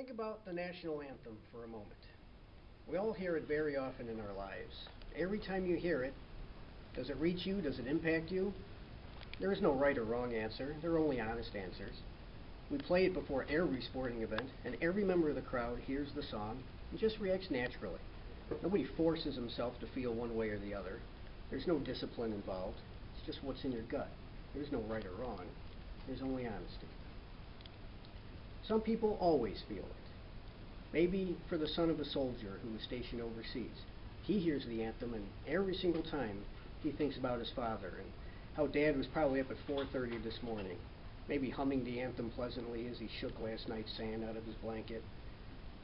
Think about the national anthem for a moment. We all hear it very often in our lives. Every time you hear it, does it reach you? Does it impact you? There is no right or wrong answer. There are only honest answers. We play it before every sporting event, and every member of the crowd hears the song and just reacts naturally. Nobody forces himself to feel one way or the other. There's no discipline involved. It's just what's in your gut. There's no right or wrong. There's only honesty. Some people always feel it. Maybe for the son of a soldier who was stationed overseas. He hears the anthem, and every single time he thinks about his father and how Dad was probably up at 4:30 this morning, maybe humming the anthem pleasantly as he shook last night's sand out of his blanket.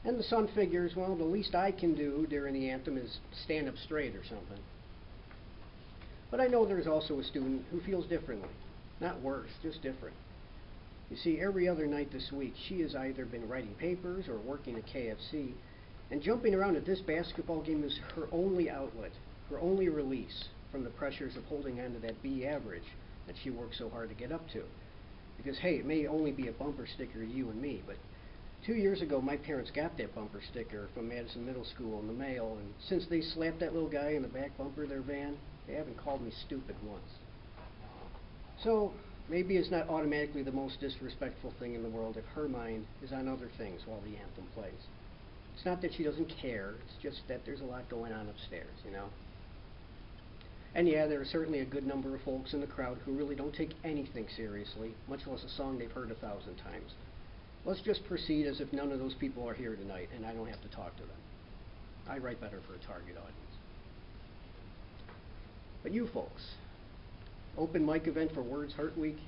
And the son figures, well, the least I can do during the anthem is stand up straight or something. But I know there's also a student who feels differently. Not worse, just different. You see, every other night this week, she has either been writing papers or working at KFC, and jumping around at this basketball game is her only outlet, her only release from the pressures of holding on to that B average that she worked so hard to get up to. Because, hey, it may only be a bumper sticker to you and me, but 2 years ago, my parents got that bumper sticker from Madison Middle School in the mail, and since they slapped that little guy in the back bumper of their van, they haven't called me stupid once. So, maybe it's not automatically the most disrespectful thing in the world if her mind is on other things while the anthem plays. It's not that she doesn't care, it's just that there's a lot going on upstairs, you know? And yeah, there are certainly a good number of folks in the crowd who really don't take anything seriously, much less a song they've heard 1,000 times. Let's just proceed as if none of those people are here tonight and I don't have to talk to them. I write better for a target audience. But you folks, open mic event for Words Hurt Week,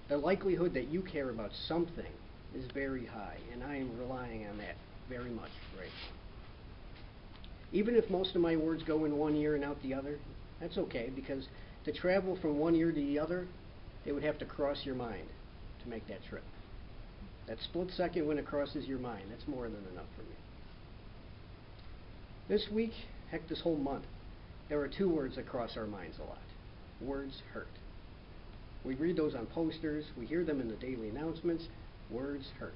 the likelihood that you care about something is very high, and I am relying on that very much right now. Even if most of my words go in one ear and out the other, that's okay, because to travel from one ear to the other, they would have to cross your mind to make that trip. That split second when it crosses your mind, that's more than enough for me. This week, heck, this whole month, there are two words that cross our minds a lot. Words hurt. We read those on posters, we hear them in the daily announcements. Words hurt.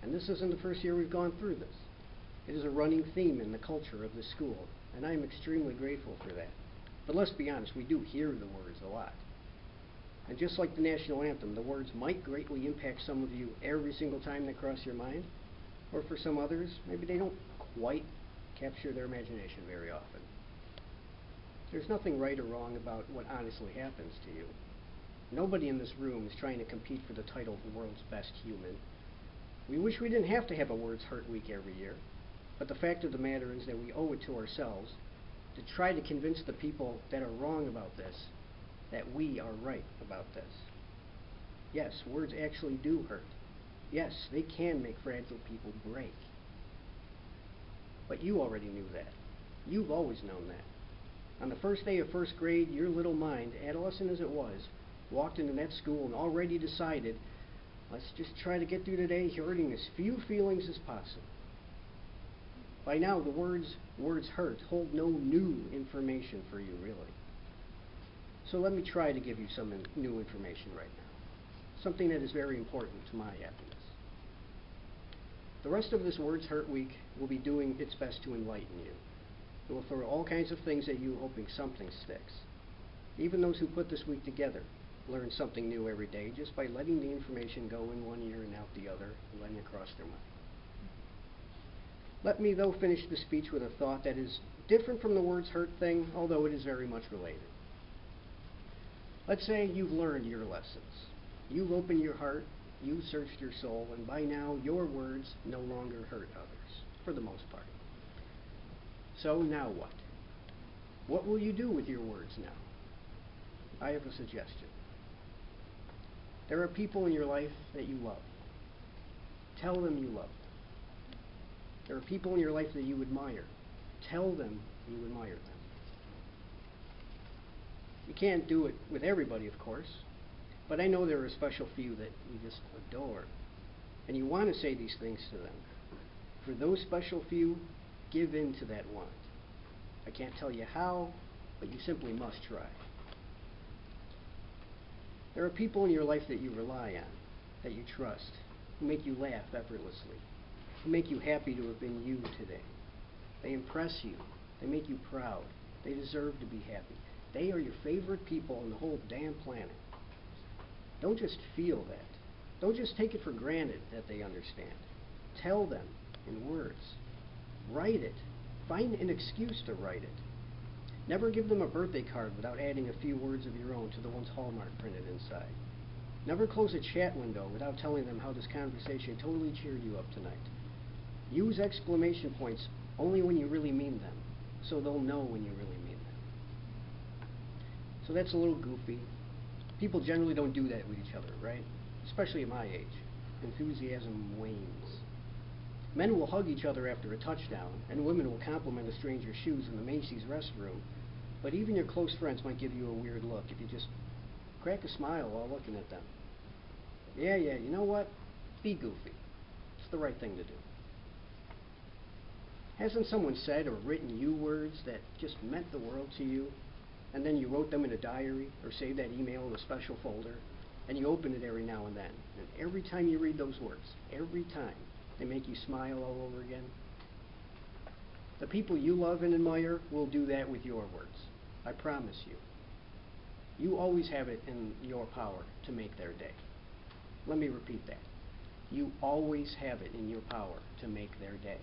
And this isn't the first year we've gone through this. It is a running theme in the culture of this school, and I am extremely grateful for that. But let's be honest, we do hear the words a lot. And just like the national anthem, the words might greatly impact some of you every single time they cross your mind, or for some others, maybe they don't quite capture their imagination very often. There's nothing right or wrong about what honestly happens to you. Nobody in this room is trying to compete for the title of the world's best human. We wish we didn't have to have a Words Hurt Week every year, but the fact of the matter is that we owe it to ourselves to try to convince the people that are wrong about this that we are right about this. Yes, words actually do hurt. Yes, they can make fragile people break. But you already knew that. You've always known that. On the first day of first grade, your little mind, adolescent as it was, walked into that school and already decided, let's just try to get through today hurting as few feelings as possible. By now, the words hurt hold no new information for you, really. So let me try to give you some new information right now. Something that is very important to my happiness. The rest of this Words Hurt Week will be doing its best to enlighten you. It will throw all kinds of things at you, hoping something sticks. Even those who put this week together learn something new every day just by letting the information go in one ear and out the other and letting it cross their mind. Let me, though, finish the speech with a thought that is different from the words hurt thing, although it is very much related. Let's say you've learned your lessons. You've opened your heart, you've searched your soul, and by now your words no longer hurt others, for the most part. So now what? What will you do with your words now? I have a suggestion. There are people in your life that you love. Tell them you love them. There are people in your life that you admire. Tell them you admire them. You can't do it with everybody, of course, but I know there are a special few that you just adore, and you want to say these things to them. For those special few, give in to that want. I can't tell you how, but you simply must try. There are people in your life that you rely on, that you trust, who make you laugh effortlessly. who make you happy to have been you today. They impress you. They make you proud. They deserve to be happy. They are your favorite people on the whole damn planet. Don't just feel that. Don't just take it for granted that they understand. Tell them in words. Write it. Find an excuse to write it. Never give them a birthday card without adding a few words of your own to the one's Hallmark printed inside. Never close a chat window without telling them how this conversation totally cheered you up tonight. Use exclamation points only when you really mean them, so they'll know when you really mean them. So that's a little goofy. People generally don't do that with each other, right? Especially at my age. Enthusiasm wanes. Men will hug each other after a touchdown, and women will compliment a stranger's shoes in the Macy's restroom, but even your close friends might give you a weird look if you just crack a smile while looking at them. Yeah, you know what? Be goofy. It's the right thing to do. Hasn't someone said or written you words that just meant the world to you, and then you wrote them in a diary or saved that email in a special folder, and you open it every now and then, and every time you read those words, every time, they make you smile all over again? The people you love and admire will do that with your words. I promise you. You always have it in your power to make their day. Let me repeat that. You always have it in your power to make their day.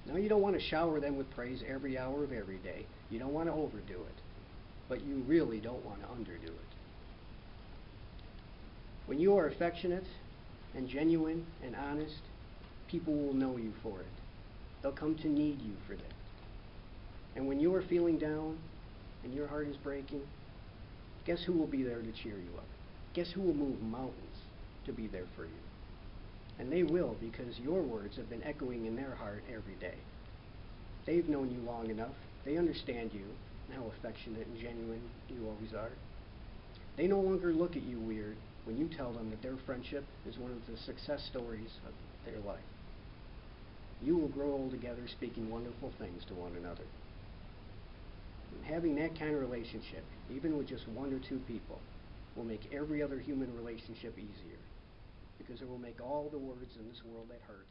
Now, you don't want to shower them with praise every hour of every day. You don't want to overdo it. But you really don't want to underdo it. When you are affectionate and genuine and honest, people will know you for it. They'll come to need you for that. And when you are feeling down and your heart is breaking, guess who will be there to cheer you up? Guess who will move mountains to be there for you? And they will, because your words have been echoing in their heart every day. They've known you long enough. They understand you and how affectionate and genuine you always are. They no longer look at you weird when you tell them that their friendship is one of the success stories of their life. You will grow old together speaking wonderful things to one another. And having that kind of relationship, even with just one or two people, will make every other human relationship easier, because it will make all the words in this world that hurt